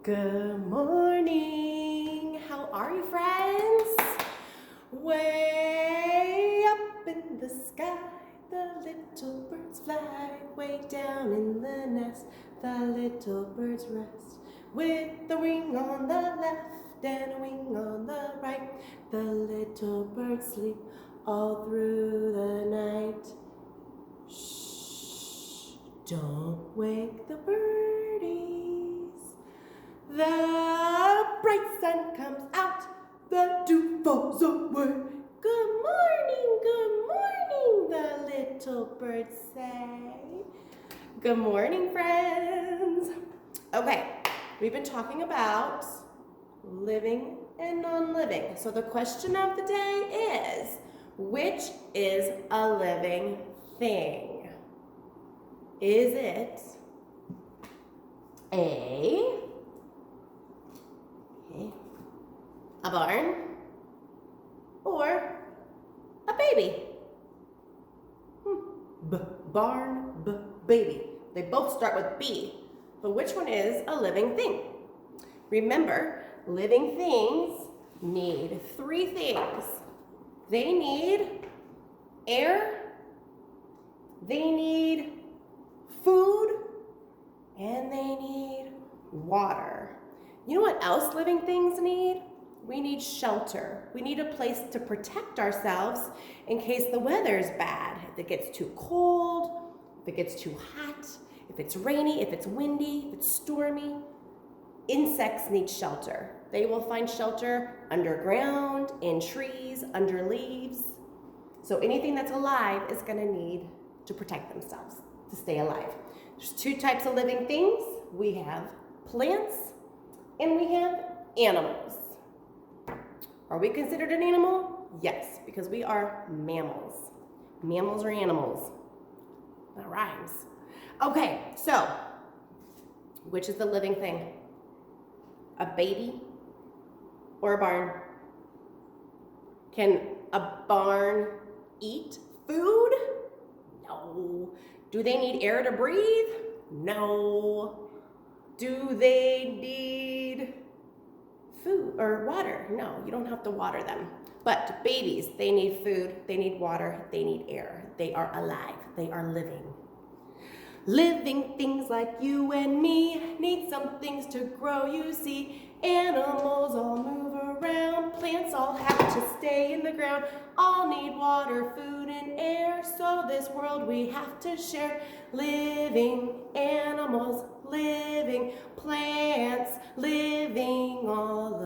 Good morning. How are you, friends? Way up in the sky, the little birds fly. Way down in the nest, the little birds rest. With a wing on the left and a wing on the right, the little birds sleep all through the night. Shh, don't wake the birdies. The bright sun comes out, the dew falls away. Good morning, the little birds say. Good morning, friends. Okay, we've been talking about living and non-living. So the question of the day is, which is a living thing? Is it a barn, or a baby? Barn, baby. They both start with B, but which one is a living thing? Remember, living things need three things. They need air, they need food, and they need water. You know what else living things need? We need shelter. We need a place to protect ourselves in case the weather's bad. If it gets too cold, if it gets too hot, if it's rainy, if it's windy, if it's stormy. Insects need shelter. They will find shelter underground, in trees, under leaves. So anything that's alive is going to need to protect themselves, to stay alive. There's two types of living things. We have plants and we have animals. Are we considered an animal? Yes, because we are mammals. Mammals are animals. That rhymes. Okay, so which is the living thing? A baby or a barn? Can a barn eat food? No. Do they need air to breathe? No. Do they need food or water? No, you don't have to water them. But babies, they need food, they need water, they need air. They are alive, they are living. Living things like you and me need some things to grow, you see. Animals all move around, plants all have to stay in the ground. All need water, food, and air, so this world we have to share. Living animals, living plants, living all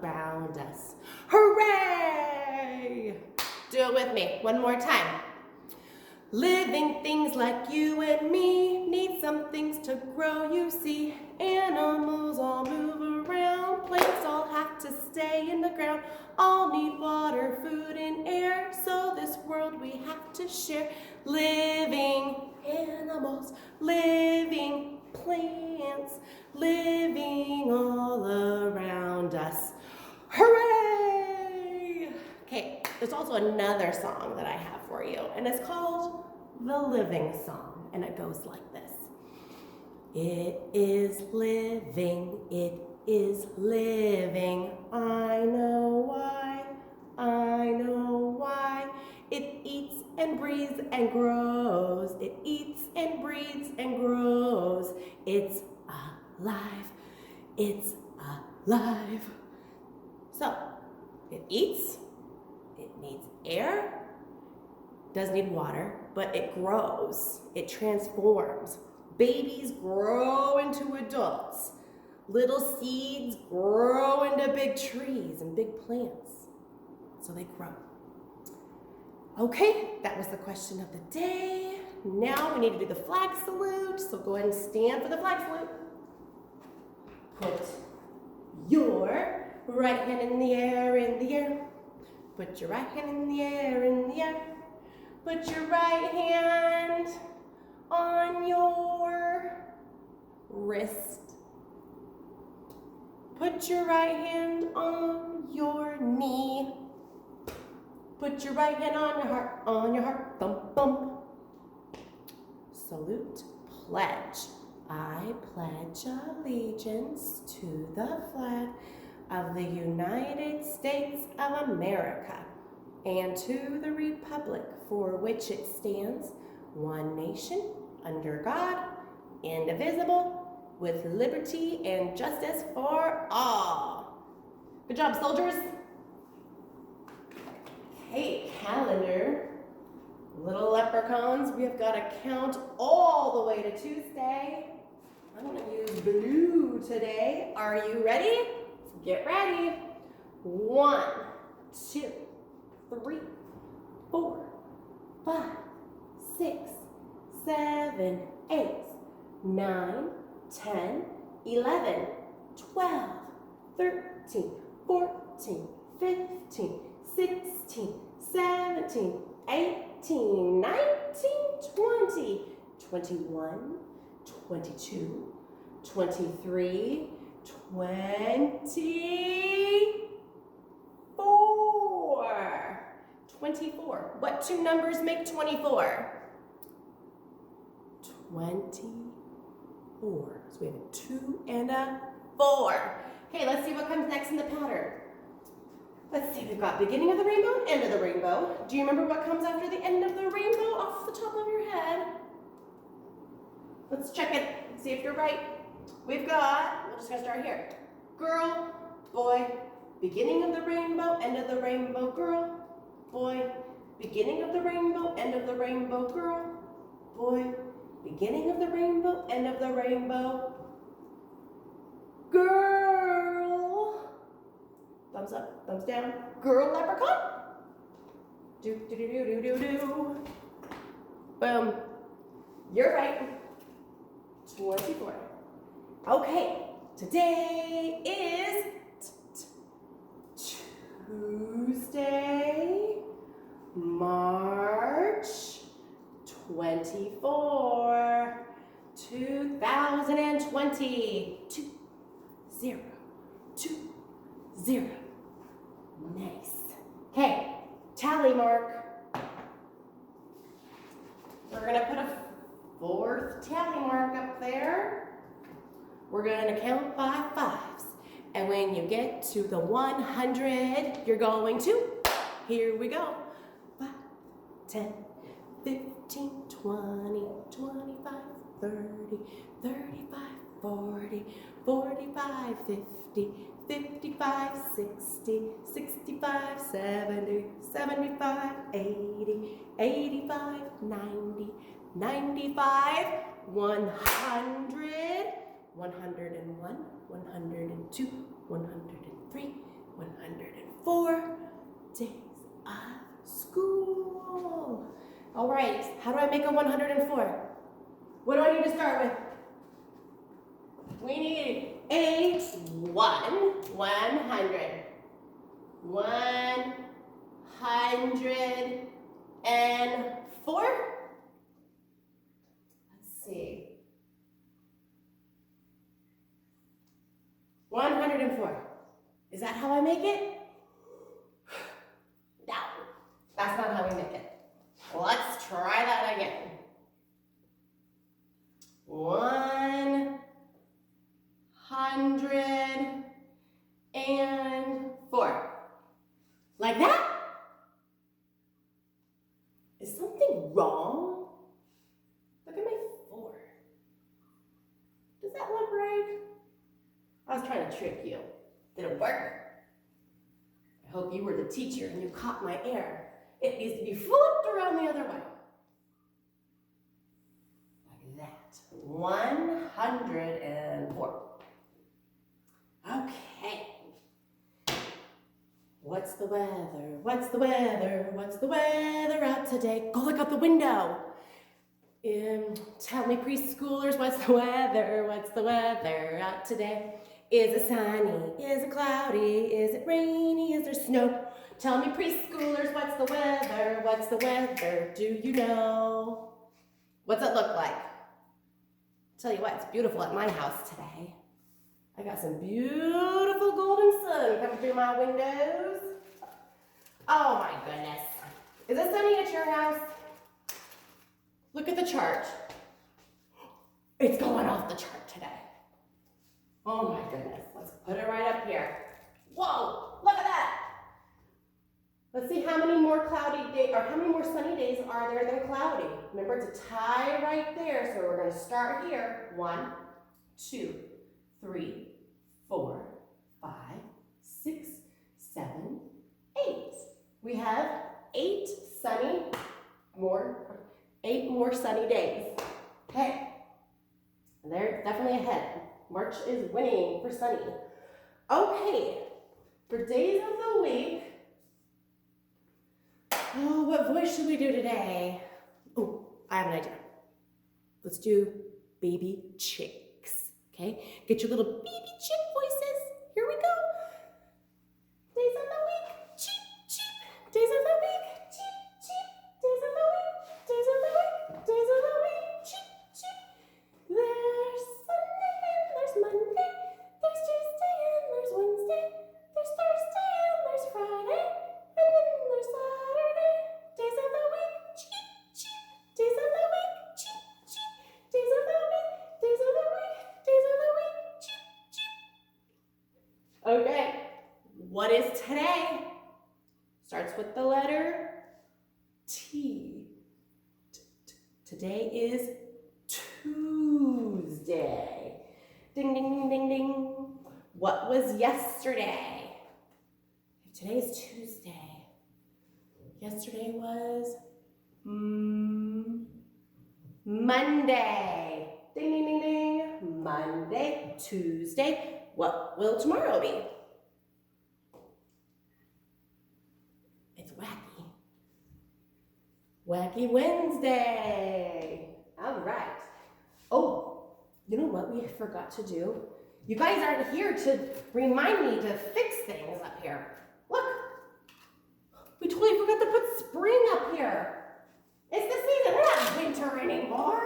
around us. Hooray! Do it with me, one more time. Living things like you and me need some things to grow, you see. Animals all move around, plants all have to stay in the ground. All need water, food, and air, so this world we have to share. Living animals, living plants, living all around us. Hooray! Okay, there's also another song that I have for you, and it's called The Living Song, and it goes like this. It is living, it is living, I know why, I know why. It eats and breathes and grows, it eats and breathes and grows. It's alive, it's alive. So, it eats, it needs air, does need water, but it grows, it transforms. Babies grow into adults. Little seeds grow into big trees and big plants. So they grow. Okay, that was the question of the day. Now we need to do the flag salute, so go ahead and stand for the flag salute. Put your right hand in the air, in the air. Put your right hand in the air, in the air. Put your right hand on your wrist. Put your right hand on your knee. Put your right hand on your heart, thump, thump. Salute, pledge I pledge allegiance to the flag of the United States of America and to the republic for which it stands, one nation, under God, indivisible, with liberty and justice for all. Good job, soldiers. Okay, calendar. Little leprechauns, we have got to count all the way to Tuesday. I'm going to use blue today. Are you ready? Get ready. 1, 2, 3, 4, 5, 6, 7, 8, 9, 10, 11, 12, 13, 14, 15, 16, 17, 18, 19, 20, 21, 22, 23, 24. 24. What two numbers make 24? 24. So we have a 2 and a 4. Okay, let's see what comes next in the pattern. Let's see, we've got beginning of the rainbow and end of the rainbow. Do you remember what comes after the end of the rainbow off the top of your head? Let's check it, see if you're right. We've got, we're just gonna start here. Girl, boy, beginning of the rainbow, end of the rainbow, girl, boy, beginning of the rainbow, end of the rainbow, girl, boy, beginning of the rainbow, end of the rainbow, girl. Thumbs up, thumbs down. Girl leprechaun. Do, do, do, do, do, do, do. Boom. You're right. 24. Okay, today is Tuesday, March 24, 2020. 2, 0, 2, 0. Nice. Okay, tally mark. We're gonna put a 4th tally mark up there. We're gonna count by 5s. And when you get to the 100, you're going to, here we go. 5, 10, 15, 20, 25, 30, 35, 40, 45, 50, 55, 60, 65, 70, 75, 80, 85, 90, 95, 100, 101, 102, 103, 104 days of school. All right, how do I make a 104? What do I need to start with? We need a 100. 104. Let's see. 104. Is that how I make it? No, that's not how we make it. Let's try that again. 104. Like that? Is something wrong? Look at my 4. Does that look right? I was trying to trick you. Did it work? I hope you were the teacher and you caught my error. It needs to be flipped around the other way. Like that. 104. Okay. What's the weather? What's the weather? What's the weather out today? Go look out the window. Tell me, preschoolers, what's the weather? What's the weather out today? Is it sunny? Is it cloudy? Is it rainy? Is there snow? Tell me, preschoolers, what's the weather? What's the weather? Do you know? What's it look like? Tell you what, it's beautiful at my house today. I got some beautiful golden sun coming through my windows. Oh my goodness. Is it sunny at your house? Look at the chart. It's going off the chart. day, or how many more sunny days are there than cloudy? Remember, it's a tie right there, so we're going to start here. 1, 2, 3, 4, 5, 6, 7, 8. We have 8 more sunny days. Okay, they're definitely ahead. March is winning for sunny. Okay, for days of the week, oh, what voice should we do today? Oh, I have an idea. Let's do baby chicks, okay? Get your little baby chick voices. Here we go. Days of the week, cheep, cheep. Days of the week, cheep, cheep. Days of the week, days of the week, days of the week, cheep, cheep. There's Sunday and there's Monday. There's Tuesday and there's Wednesday. There's Thursday and there's Friday. And then there's Saturday. Days of the week, cheep, cheep. Days of the week, cheep, cheep. Days of the week, days of the week, days of the week, cheep, cheep. Okay, what is today? Starts with the letter T. Today is Tuesday. Ding, ding, ding, ding, ding. What was yesterday? Today is Tuesday. Yesterday was Monday. Ding, ding, ding, ding. Monday, Tuesday. What will tomorrow be? It's wacky. Wacky Wednesday. All right. Oh, you know what we forgot to do? You guys aren't here to remind me to fix things up here. Look, we totally forgot to put spring up here. It's the season, we're not winter anymore.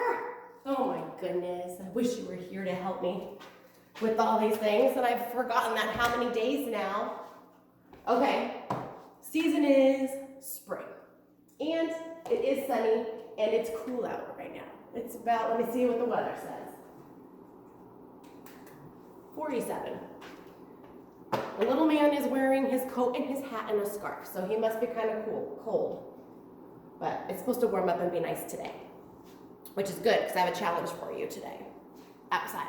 Oh my goodness, I wish you were here to help me with all these things, and I've forgotten that how many days now. Okay, season is spring, and it is sunny, and it's cool out right now. It's about, let me see what the weather says. 47. The little man is wearing his coat and his hat and a scarf, so he must be kind of cold. But it's supposed to warm up and be nice today, which is good because I have a challenge for you today, outside.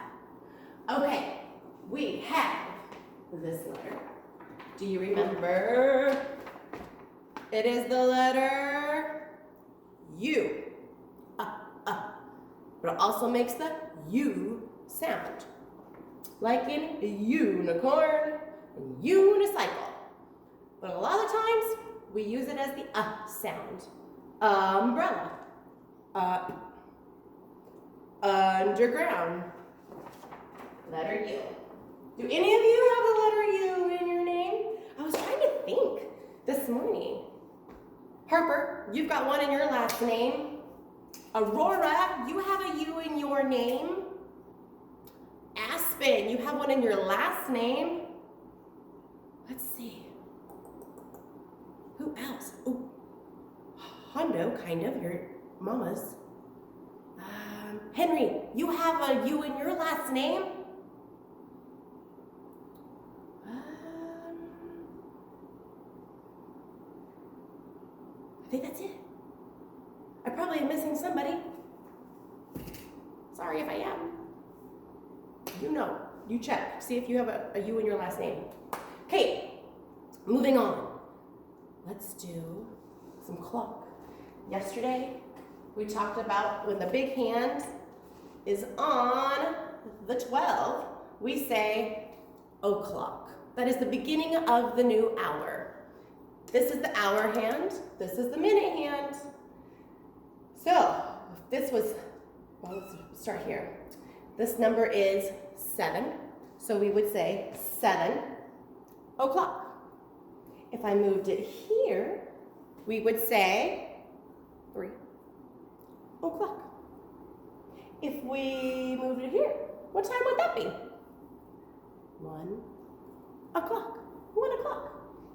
Okay, we have this letter. Do you remember? It is the letter U. But it also makes the U sound. Like in unicorn and unicycle. But a lot of times, we use it as the sound. Umbrella. Underground. Letter U. Do any of you have the letter U in your name? I was trying to think this morning. Harper, you've got one in your last name. Aurora, you have a U in your name. Aspen, you have one in your last name. Let's see. Who else? Oh, Hondo, kind of, your mama's. Henry, you have a U in your last name. I think that's it. I probably am missing somebody. Sorry if I am. You know, you check, see if you have a U in your last name. Okay, moving on. Let's do some clock. Yesterday, we talked about when the big hand is on the 12, we say o'clock. That is the beginning of the new hour. This is the hour hand, this is the minute hand. So, this was, well, let's start here. This number is 7, so we would say 7 o'clock. If I moved it here, we would say 3 o'clock. If we moved it here, what time would that be? 1 o'clock. 1 o'clock.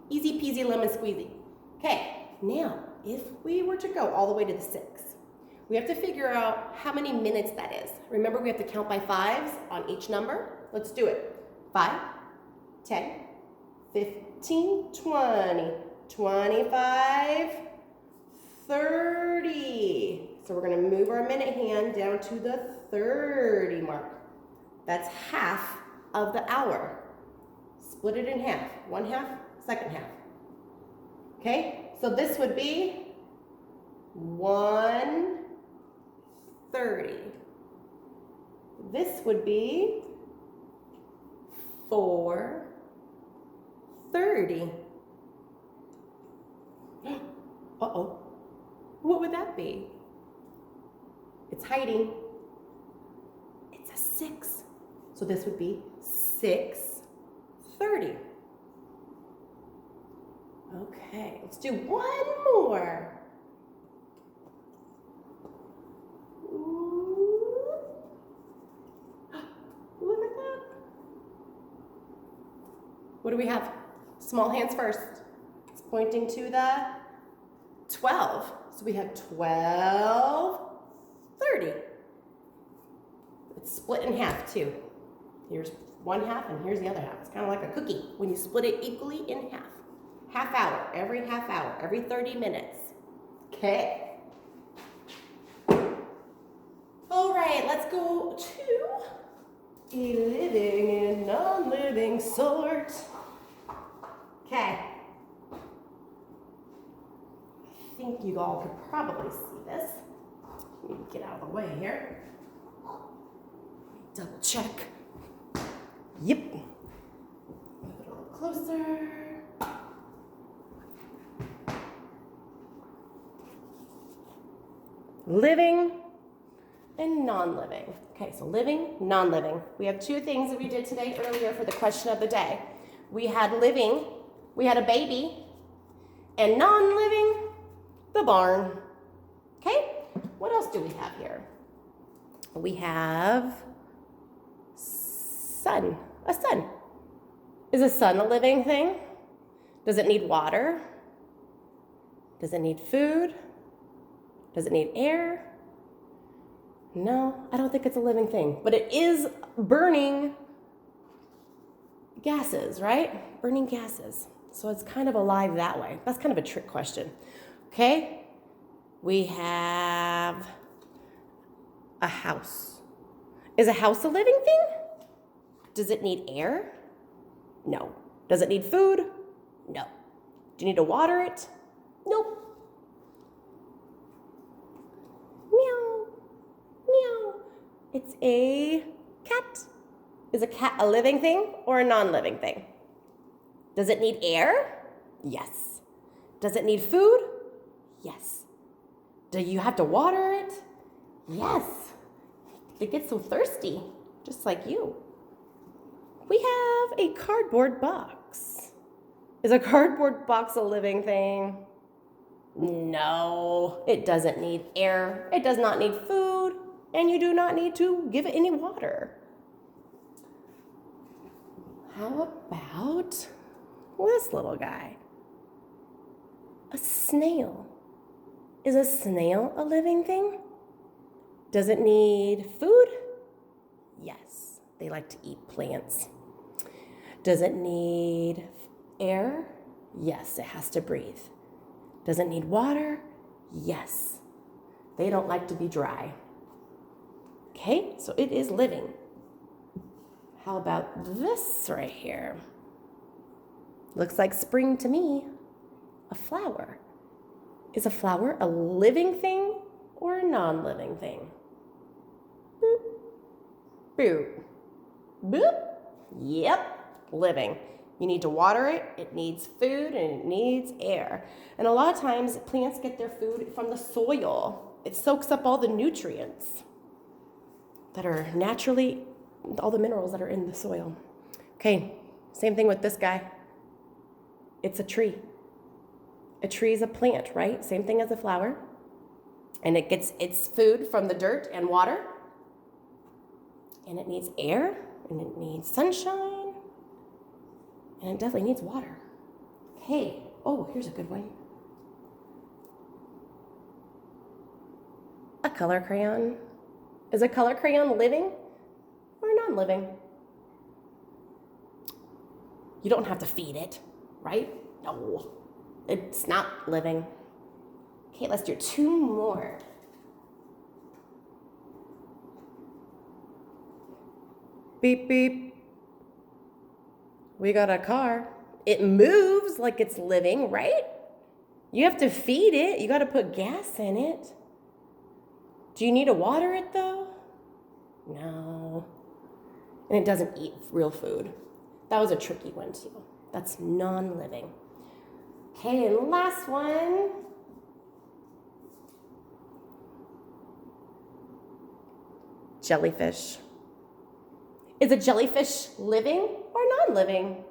Easy peasy lemon squeezy. Okay, now if we were to go all the way to the 6, we have to figure out how many minutes that is. Remember, we have to count by 5s on each number. Let's do it. 5, 10, 15, 20, 25, 30. So we're going to move our minute hand down to the 30 mark. That's half of the hour. Split it in half. One half, second half. Okay, so this would be 1:30. This would be 4:30. Uh-oh. What would that be? It's hiding. It's a 6. So this would be 6:30. Okay, let's do one more. Ooh. Look at that. What do we have? Small hands first. It's pointing to the 12. So we have 12:30. It's split in half too. Here's one half and here's the other half. It's kind of like a cookie when you split it equally in half. Half hour, every 30 minutes. Okay. All right, let's go to a living and non-living sort. Okay. I think you all could probably see this. Let me get out of the way here. Double check. Yep. Move it a little closer. Living and non-living. Okay, so living, non-living. We have two things that we did today earlier for the question of the day. We had living, we had a baby, and non-living, the barn. Okay, what else do we have here? We have sun, a sun. Is a sun a living thing? Does it need water? Does it need food? Does it need air? No, I don't think it's a living thing, but it is burning gases, right? Burning gases. So it's kind of alive that way. That's kind of a trick question. Okay, we have a house. Is a house a living thing? Does it need air? No. Does it need food? No. Do you need to water it? Nope. Meow. Meow. It's a cat. Is a cat a living thing or a non-living thing? Does it need air? Yes. Does it need food? Yes. Do you have to water it? Yes. It gets so thirsty, just like you. We have a cardboard box. Is a cardboard box a living thing? No, it doesn't need air. It does not need food, and you do not need to give it any water. How about this little guy? A snail. Is a snail a living thing? Does it need food? Yes, they like to eat plants. Does it need air? Yes, it has to breathe. Does it need water? Yes. They don't like to be dry. Okay, so it is living. How about this right here? Looks like spring to me. A flower. Is a flower a living thing or a non-living thing? Boop. Boop. Boop. Yep. Living. You need to water it, it needs food, and it needs air. And a lot of times, plants get their food from the soil. It soaks up all the nutrients that are naturally, all the minerals that are in the soil. Okay, same thing with this guy. It's a tree. A tree is a plant, right? Same thing as a flower. And it gets its food from the dirt and water. And it needs air, and it needs sunshine. And it definitely needs water. Okay. Oh, here's a good one. A color crayon. Is a color crayon living or non-living? You don't have to feed it, right? No, it's not living. Okay, let's do 2 more. Beep, beep. We got a car. It moves like it's living, right? You have to feed it. You got to put gas in it. Do you need to water it though? No. And it doesn't eat real food. That was a tricky one too. That's non-living. Okay, and last one. Jellyfish. Is a jellyfish living or non-living?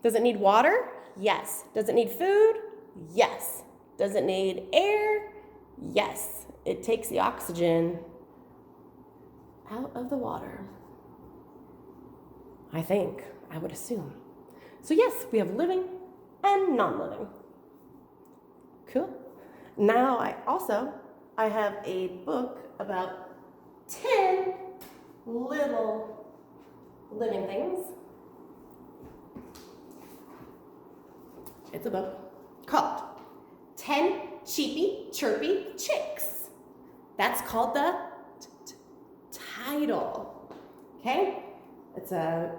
Does it need water? Yes. Does it need food? Yes. Does it need air? Yes. It takes the oxygen out of the water. I think, I would assume. So yes, we have living and non-living. Cool. Now I have a book about 10 little living things. It's a book called 10 Cheepy Chirpy Chicks. That's called the title. Okay? It's a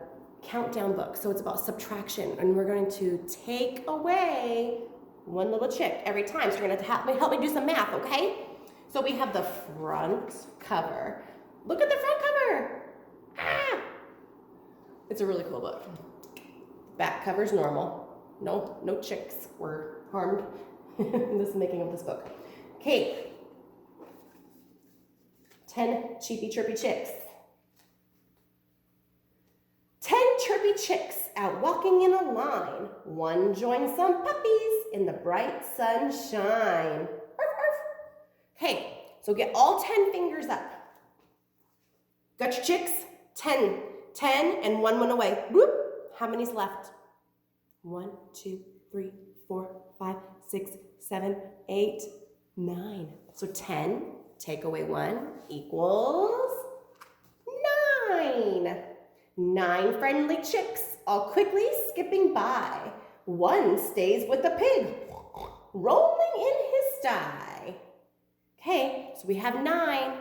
countdown book, so it's about subtraction, and we're going to take away one little chick every time. So you're going to have to help me do some math, okay? So we have the front cover. Look at the front cover. Ah! It's a really cool book. Back cover's normal. No chicks were harmed in this making of this book. Okay. 10 cheepy chirpy chicks. 10 chirpy chicks out walking in a line. One joins some puppies in the bright sunshine. Arf, arf. Okay, so get all 10 fingers up. Got your chicks? 10. 10 and one went away. Whoop. How many's left? 1, 2, 3, 4, 5, 6, 7, 8, 9. So 10, take away 1 equals 9. 9 friendly chicks, all quickly skipping by. One stays with the pig, rolling in his sty. Okay, so we have 9.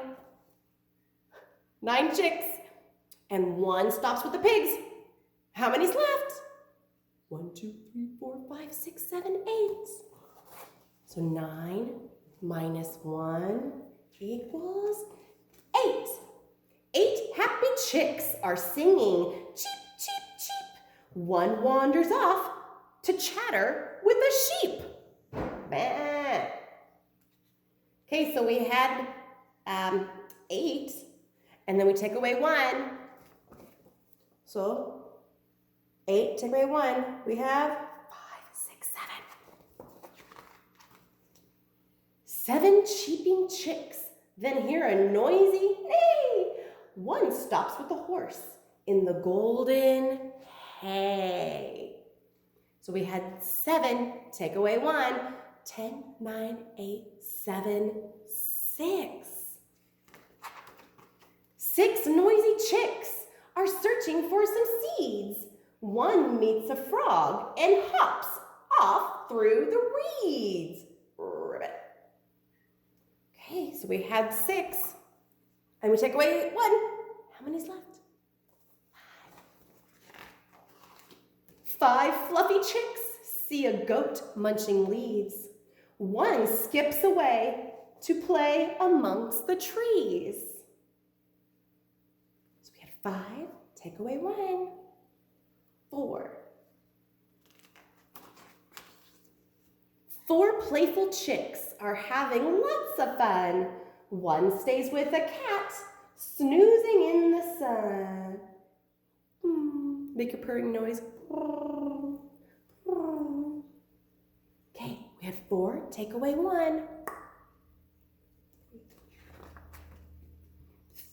9 chicks, and one stops with the pigs. How many's left? 1, 2, 3, 4, 5, 6, 7, 8. So 9 minus 1 equals 8. 8 happy chicks are singing cheep, cheep, cheep. One wanders off to chatter with a sheep. Bah. Okay, so we had 8, and then we take away 1. So 8, take away 1, we have 5, 6, 7. 7 cheeping chicks then hear a noisy neigh. One stops with the horse in the golden hay. So we had 7, take away 1, 10, 9, 8, 7, 6. 6 noisy chicks are searching for some seeds. One meets a frog and hops off through the reeds. Ribbit. Okay, so we had 6, and we take away 1. How many's left? 5 fluffy chicks see a goat munching leaves. One skips away to play amongst the trees. So we had 5, take away 1. 4. 4 playful chicks are having lots of fun. One stays with a cat, snoozing in the sun. Make a purring noise. Okay, we have 4, take away 1.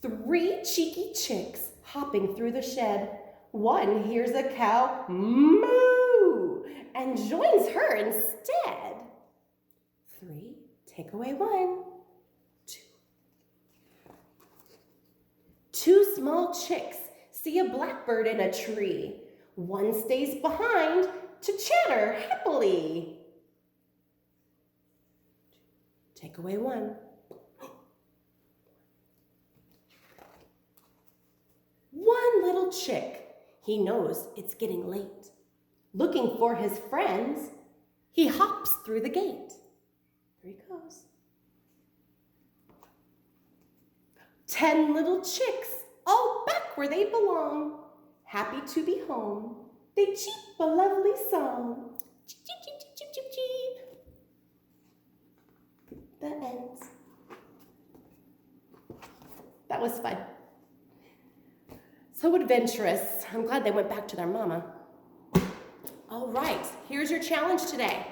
3 cheeky chicks hopping through the shed. One hears a cow moo and joins her instead. 3, take away 1. 2. 2 small chicks see a blackbird in a tree. One stays behind to chatter happily. Take away 1. One little chick, he knows it's getting late. Looking for his friends, he hops through the gate. Here he goes. 10 little chicks, all back where they belong. Happy to be home, they cheep a lovely song. Cheep, cheep, cheep, cheep, cheep, cheep, cheep. The ends. That was fun. So adventurous. I'm glad they went back to their mama. All right, here's your challenge today.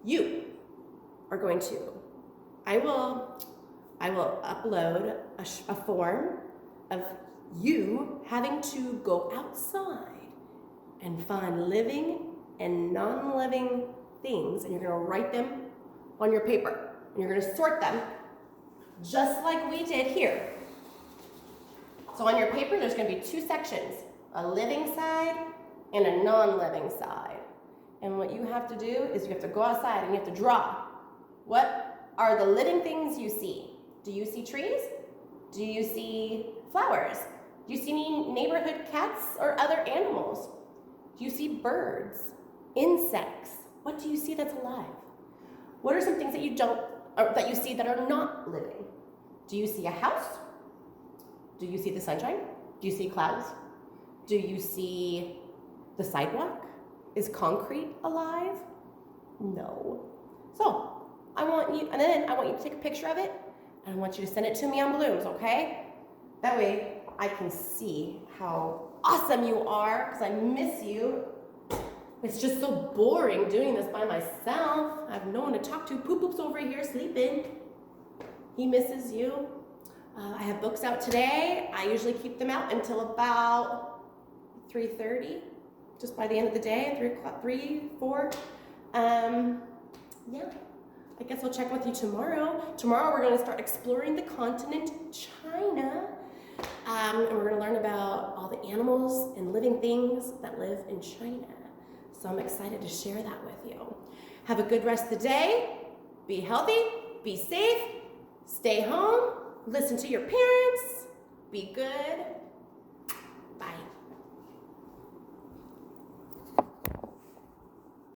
You are going to, I will upload a form of you having to go outside and find living and non-living things, and you're going to write them on your paper, and you're going to sort them just like we did here. So on your paper, there's going to be 2 sections, a living side and a non-living side. And what you have to do is you have to go outside and you have to draw. What are the living things you see? Do you see trees? Do you see flowers? Do you see any neighborhood cats or other animals? Do you see birds, insects? What do you see that's alive? What are some things that that you see that are not living? Do you see a house? Do you see the sunshine? Do you see clouds? Do you see the sidewalk? Is concrete alive? No. So I want you to take a picture of it, and I want you to send it to me on balloons, okay? That way I can see how awesome you are, because I miss you. It's just so boring doing this by myself. I have no one to talk to. Poop Poop's over here sleeping. He misses you. I have books out today. I usually keep them out until about 3:30, just by the end of the day, 3, 4. Yeah, I guess I'll check with you tomorrow. Tomorrow we're going to start exploring the continent China. And we're going to learn about all the animals and living things that live in China. So I'm excited to share that with you. Have a good rest of the day. Be healthy, be safe, stay home, listen to your parents, be good,